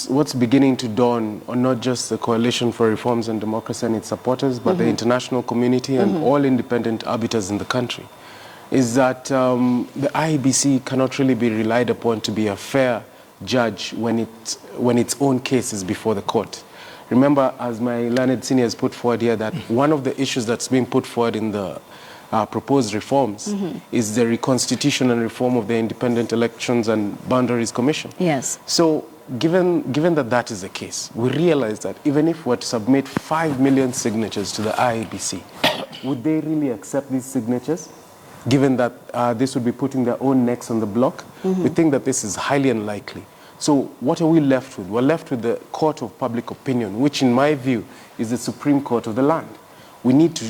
what's beginning to dawn on not just the Coalition for Reforms and Democracy and its supporters, but the international community and all independent arbiters in the country, is that the IEBC cannot really be relied upon to be a fair judge when its own case is before the court. Remember, as my learned senior has put forward here, that one of the issues that's being put forward in the proposed reforms is the reconstitution and reform of the Independent Elections and Boundaries Commission. Yes. So given that that is the case, we realize that even if we were to submit 5 million signatures to the IEBC, would they really accept these signatures? Given that this would be putting their own necks on the block, we think that this is highly unlikely. So what are we left with? We're left with the court of public opinion, which in my view is the Supreme Court of the land. We need to,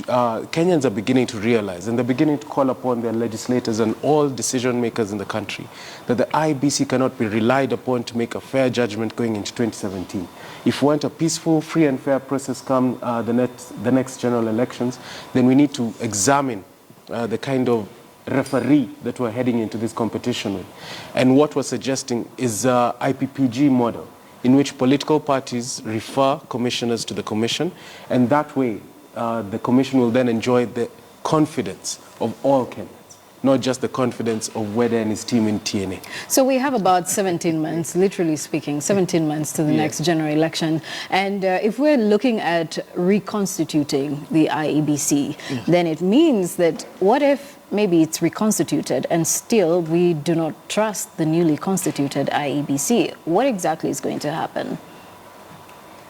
Kenyans are beginning to realize, and they're beginning to call upon their legislators and all decision makers in the country, that the IEBC cannot be relied upon to make a fair judgment going into 2017. If we want a peaceful, free and fair process come the next general elections, then we need to examine the kind of referee that we're heading into this competition with. And what we're suggesting is a IPPG model in which political parties refer commissioners to the commission, and that way the commission will then enjoy the confidence of all Kenyans, not just the confidence of Weda and his team in TNA. So we have about 17 months, literally speaking, 17 months to the next general election. And if we're looking at reconstituting the IEBC, then it means that what if maybe it's reconstituted and still we do not trust the newly constituted IEBC? What exactly is going to happen?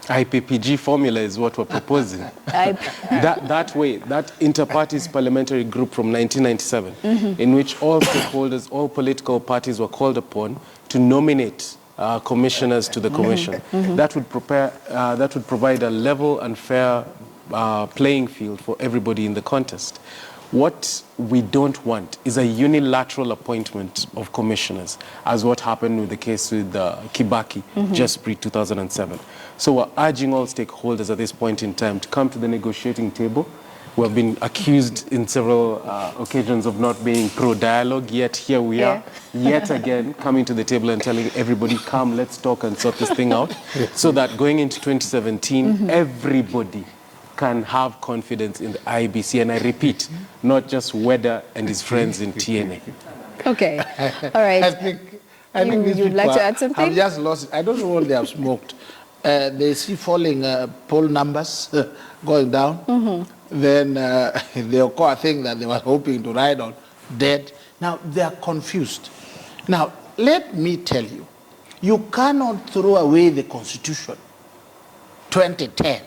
IPPG formula is what we're proposing. that way, that inter-parties parliamentary group from 1997, in which all stakeholders, all political parties were called upon to nominate commissioners to the commission. That would provide a level and fair playing field for everybody in the contest. What we don't want is a unilateral appointment of commissioners, as what happened with the case with Kibaki just pre-2007. So we're urging all stakeholders at this point in time to come to the negotiating table. We have been accused in several occasions of not being pro-dialogue, yet here we are, yet again, coming to the table and telling everybody, come, let's talk and sort this thing out, so that going into 2017, everybody can have confidence in the IEBC, and I repeat, not just Weda and his friends in TNA. Okay, all right. I think you'd like to add something? I've just lost it. I don't know what they have smoked. They see falling poll numbers going down. Then the core thing that they were hoping to ride on, dead. Now they are confused. Now let me tell you, you cannot throw away the Constitution 2010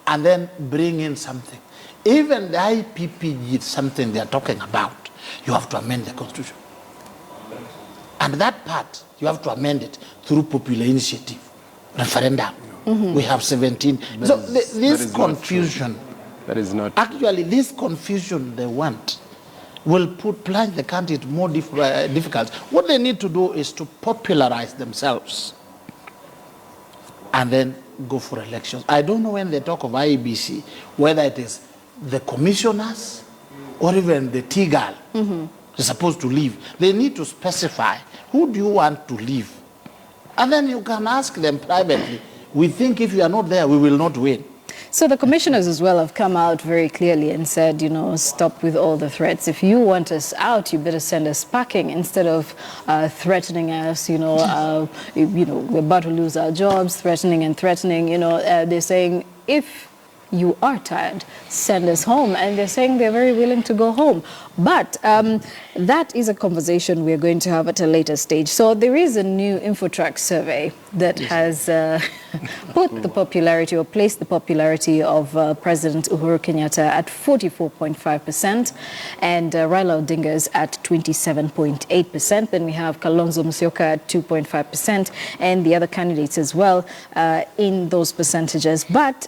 and then bring in something. Even the IPPG is something they are talking about. You have to amend the Constitution. And that part, you have to amend it through popular initiative, referendum. We have 17. So this confusion, that is not actually this confusion they want will plunge the country into more difficult. What they need to do is to popularize themselves and then go for elections. I don't know when they talk of IEBC, whether it is the commissioners or even the T-girl is supposed to leave. They need to specify, who do you want to leave? And then you can ask them privately, we think if you are not there, we will not win. So the commissioners as well have come out very clearly and said, you know, stop with all the threats. If you want us out, you better send us packing instead of threatening us, we're about to lose our jobs, threatening. They're saying, if you are tired, send us home. And they're saying they're very willing to go home. But that is a conversation we're going to have at a later stage. So there is a new InfoTrack survey that has put the popularity or placed the popularity of President Uhuru Kenyatta at 44.5% and Raila Odinga's at 27.8%. Then we have Kalonzo Musyoka at 2.5% and the other candidates as well in those percentages. But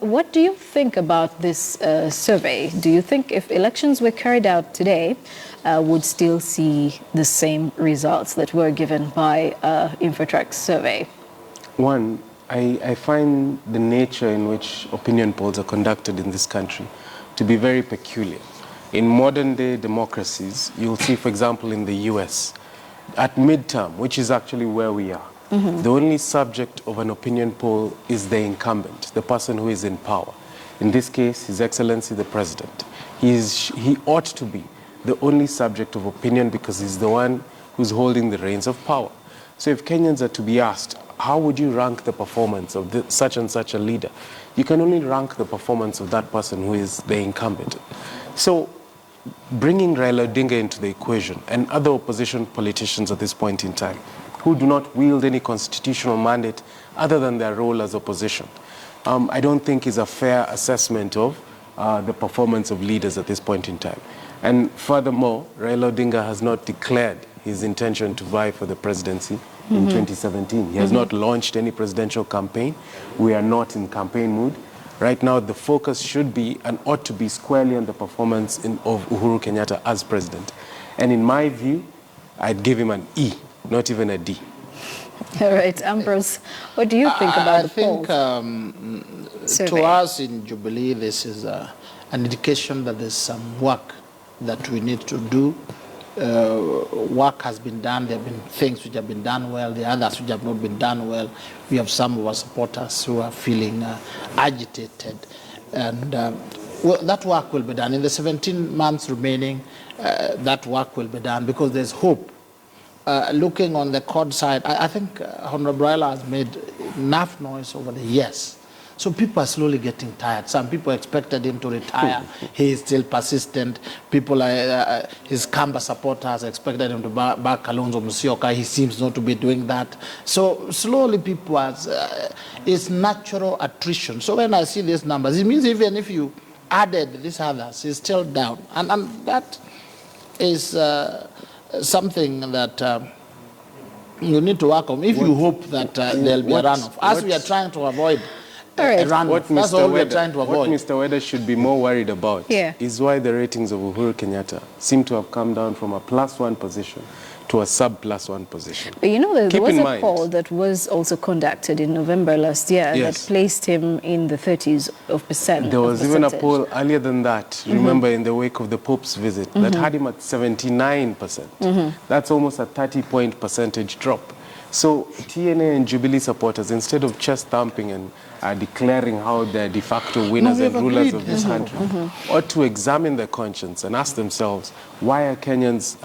what do you think about this survey? Do you think if elections were carried out today, would still see the same results that were given by InfoTrack's survey? One, I find the nature in which opinion polls are conducted in this country to be very peculiar. In modern day democracies, you'll see, for example, in the US, at midterm, which is actually where we are, The only subject of an opinion poll is the incumbent, the person who is in power. In this case, His Excellency the President. He ought to be the only subject of opinion because he's the one who's holding the reins of power. So if Kenyans are to be asked, how would you rank the performance of such and such a leader? You can only rank the performance of that person who is the incumbent. So bringing Raila Odinga into the equation and other opposition politicians at this point in time who do not wield any constitutional mandate other than their role as opposition, I don't think is a fair assessment of the performance of leaders at this point in time. And furthermore, Raila Odinga has not declared his intention to vie for the presidency in 2017. He has not launched any presidential campaign. We are not in campaign mood. Right now, the focus should be and ought to be squarely on the performance of Uhuru Kenyatta as president. And in my view, I'd give him an E, not even a D. All right, Ambrose, what do you think about the polls? I think to us in Jubilee, this is an indication that there's some work that we need to do. Work has been done. There have been things which have been done well, the others which have not been done well. We have some of our supporters who are feeling agitated. And well, that work will be done. In the 17 months remaining, that work will be done because there's hope. Looking on the court side, I think Honorable Raila has made enough noise over the years. So people are slowly getting tired. Some people expected him to retire. He is still persistent. People, his Kamba supporters expected him to back Kalonzo Musyoka. He seems not to be doing that. So slowly people it's natural attrition. So when I see these numbers, it means even if you added these others, it's still down. And that is something that you need to work on if you hope that there'll be a runoff. As we are trying to avoid What That's all we're trying to avoid. What Mr. Weda should be more worried about is why the ratings of Uhuru Kenyatta seem to have come down from a +1 position to a sub+1 position. But you know, there was a poll that was also conducted in November last year that placed him in the 30s of percent. There was even a poll earlier than that, remember, in the wake of the Pope's visit, that had him at 79%. That's almost a 30-point percentage drop. So TNA and Jubilee supporters, instead of chest thumping and declaring how they're de facto winners and rulers of this country, ought to examine their conscience and ask themselves, why are Kenyans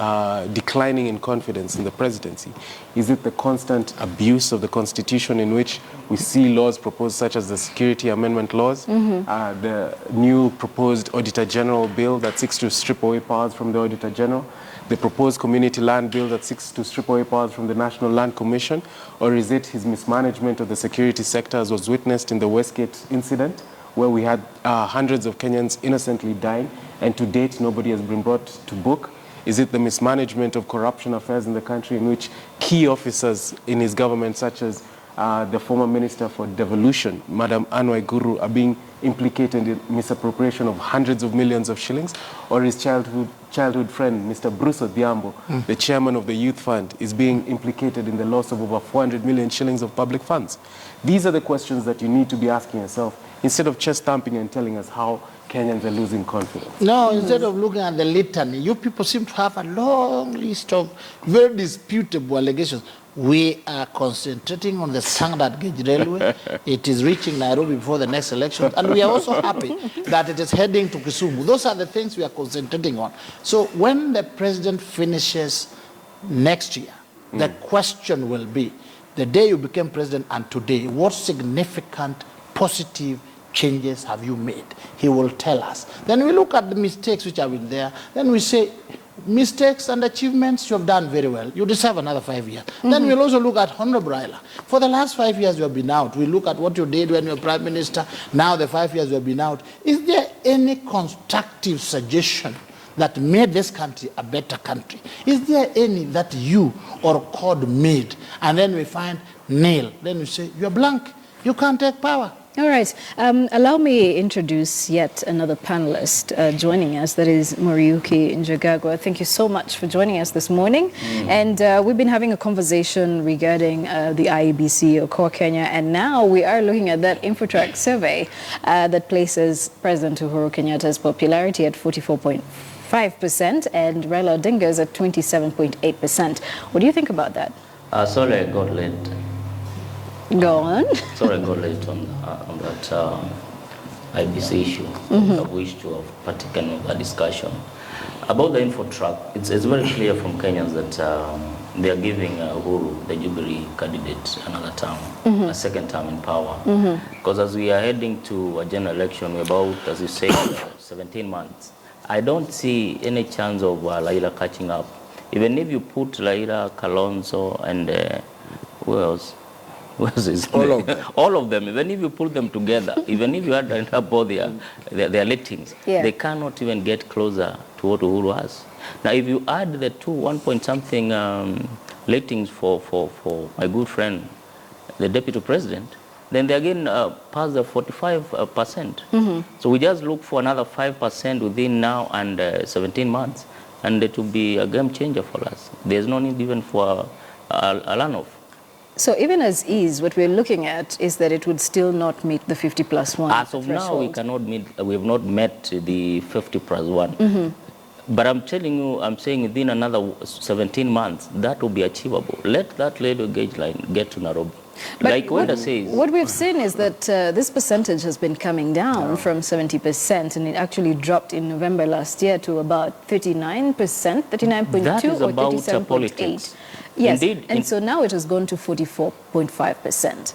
declining in confidence in the presidency? Is it the constant abuse of the Constitution in which we see laws proposed such as the Security Amendment laws, the new proposed Auditor General bill that seeks to strip away powers from the Auditor General, the proposed community land bill that seeks to strip away powers from the National Land Commission, or is it his mismanagement of the security sector as was witnessed in the Westgate incident, where we had hundreds of Kenyans innocently dying, and to date nobody has been brought to book? Is it the mismanagement of corruption affairs in the country in which key officers in his government, such as the former Minister for Devolution, Madam Anwar Guru, are being implicated in misappropriation of hundreds of millions of shillings? Or his childhood friend, Mr. Bruce Odhiambo, the chairman of the Youth Fund, is being implicated in the loss of over 400 million shillings of public funds? These are the questions that you need to be asking yourself instead of chest thumping and telling us how Kenyans are losing confidence. No, instead of looking at the litany, you people seem to have a long list of very disputable allegations. We are concentrating on the standard gauge railway. It is reaching Nairobi before the next election. And we are also happy that it is heading to Kisumu. Those are the things we are concentrating on. So when the president finishes next year, the question will be, the day you became president and today, what significant positive changes have you made? He will tell us. Then we look at the mistakes which have been there. Then we say, mistakes and achievements, you have done very well. You deserve another 5 years. Then we'll also look at Honorable Raila. For the last 5 years you have been out. We look at what you did when you were Prime Minister. Now the 5 years you have been out. Is there any constructive suggestion that made this country a better country? Is there any that you or CORD made? And then we find nil. Then we say, you're blank. You can't take power. All right. Allow me introduce yet another panelist joining us. That is Muriuki Njagagwa. Thank you so much for joining us this morning. And we've been having a conversation regarding the IEBC or Core Kenya. And now we are looking at that InfoTrack survey that places President Uhuru Kenyatta's popularity at 44.5% and Raila Odinga's at 27.8%. What do you think about that? Sorry, I got late. Go on. Sorry, I got late on that IBC issue. I wish to have partaken of that discussion. About the info truck, it's very clear from Kenyans that they are giving Uhuru, the Jubilee candidate, another term, a second term in power. Because as we are heading to a general election, we're about, as you say, 17 months. I don't see any chance of Laila catching up. Even if you put Laila, Kalonzo, and who else? All of them. All of them. Even if you put them together, even if you add up all their ratings, they cannot even get closer to what Uhuru has. Now, if you add the 1 point something ratings for my good friend, the deputy president, then they again pass the 45%. So we just look for another 5% within now and 17 months, and it will be a game changer for us. There's no need even for a runoff. So even as is, what we're looking at is that it would still not meet the 50+1 As of now, we have not met the 50+1. But I'm telling you, I'm saying within another 17 months, that will be achievable. Let that radio gauge line get to Nairobi. But like Wenda says. What we've seen is that this percentage has been coming down from 70%, and it actually dropped in November last year to about 39%, 39.2 That is or about 37.8. Yes, Indeed, and so now it has gone to 44.5%.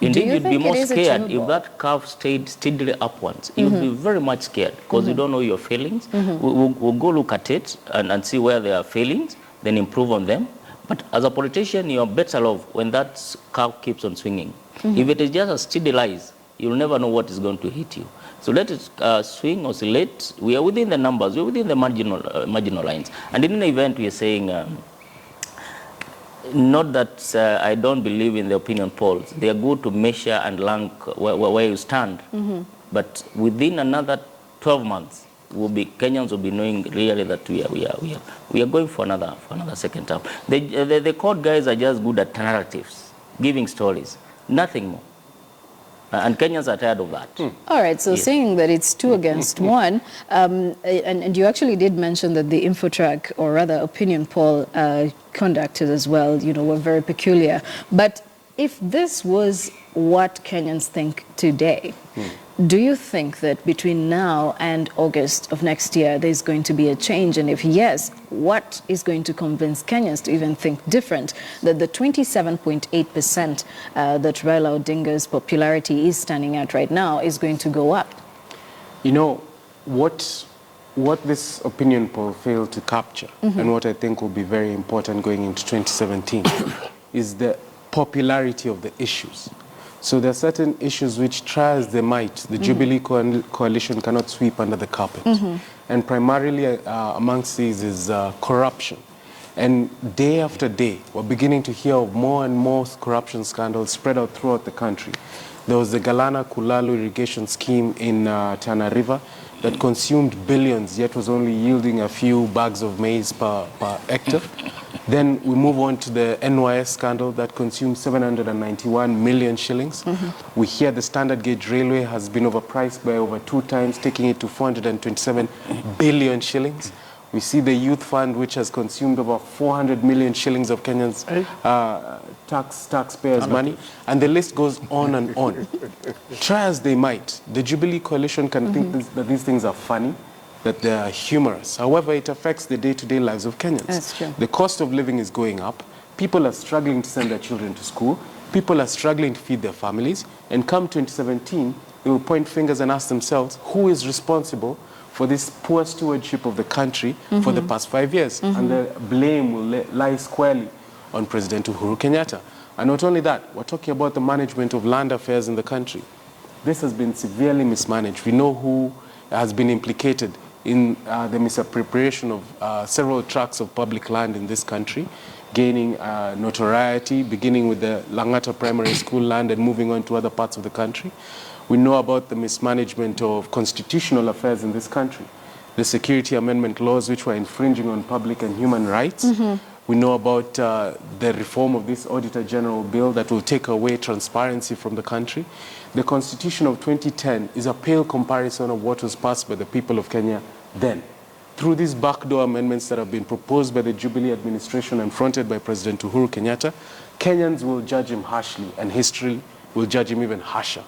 Indeed, you'd be more scared if that curve stayed steadily upwards. You'd be very much scared because you don't know your failings. We'll go look at it and see where there are failings, then improve on them. But as a politician, you're better off when that curve keeps on swinging. If it is just a steady rise, you'll never know what is going to hit you. So let it swing, oscillate. We are within the numbers. We're within the marginal lines. And in an event, we are saying, not that I don't believe in the opinion polls. They are good to measure and rank where you stand. But within another 12 months, Kenyans will be knowing really that we are going for another second term. The court guys are just good at narratives, giving stories, nothing more. And Kenyans are tired of that. All right, so saying that it's 2 against 1, and you actually did mention that the InfoTrack, or rather opinion poll conducted as well, were very peculiar. But if this was what Kenyans think today, do you think that between now and August of next year there's going to be a change? And if yes, what is going to convince Kenyans to even think different, that the 27.8% that Raila Odinga's popularity is standing at right now is going to go up? What this opinion poll failed to capture, and what I think will be very important going into 2017, is the popularity of the issues. So there are certain issues which, try as they might, the Jubilee coalition cannot sweep under the carpet. And primarily amongst these is corruption. And day after day, we're beginning to hear of more and more corruption scandals spread out throughout the country. There was the Galana Kulalu irrigation scheme in Tana River that consumed billions, yet was only yielding a few bags of maize per hectare. Then we move on to the NYS scandal that consumed 791 million shillings. We hear the standard gauge railway has been overpriced by over 2 times, taking it to 427 billion shillings. We see the youth fund, which has consumed over 400 million shillings of Kenyans' taxpayers' money. And the list goes on and on. Try as they might, the Jubilee coalition can think that these things are funny, that they are humorous. However, it affects the day-to-day lives of Kenyans. That's true. The cost of living is going up. People are struggling to send their children to school. People are struggling to feed their families. And come 2017, they will point fingers and ask themselves, who is responsible for this poor stewardship of the country for the past 5 years? And the blame will lie squarely on President Uhuru Kenyatta. And not only that, we're talking about the management of land affairs in the country. This has been severely mismanaged. We know who has been implicated in the misappropriation of several tracts of public land in this country, gaining notoriety, beginning with the Langata Primary School land and moving on to other parts of the country. We know about the mismanagement of constitutional affairs in this country, the security amendment laws which were infringing on public and human rights. We know about the reform of this Auditor General bill that will take away transparency from the country. The Constitution of 2010 is a pale comparison of what was passed by the people of Kenya then. Through these backdoor amendments that have been proposed by the Jubilee administration and fronted by President Uhuru Kenyatta, Kenyans will judge him harshly, and history will judge him even harsher.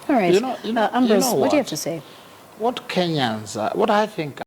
All right. You know Ambrose, what do you have what? to say? What Kenyans, what I think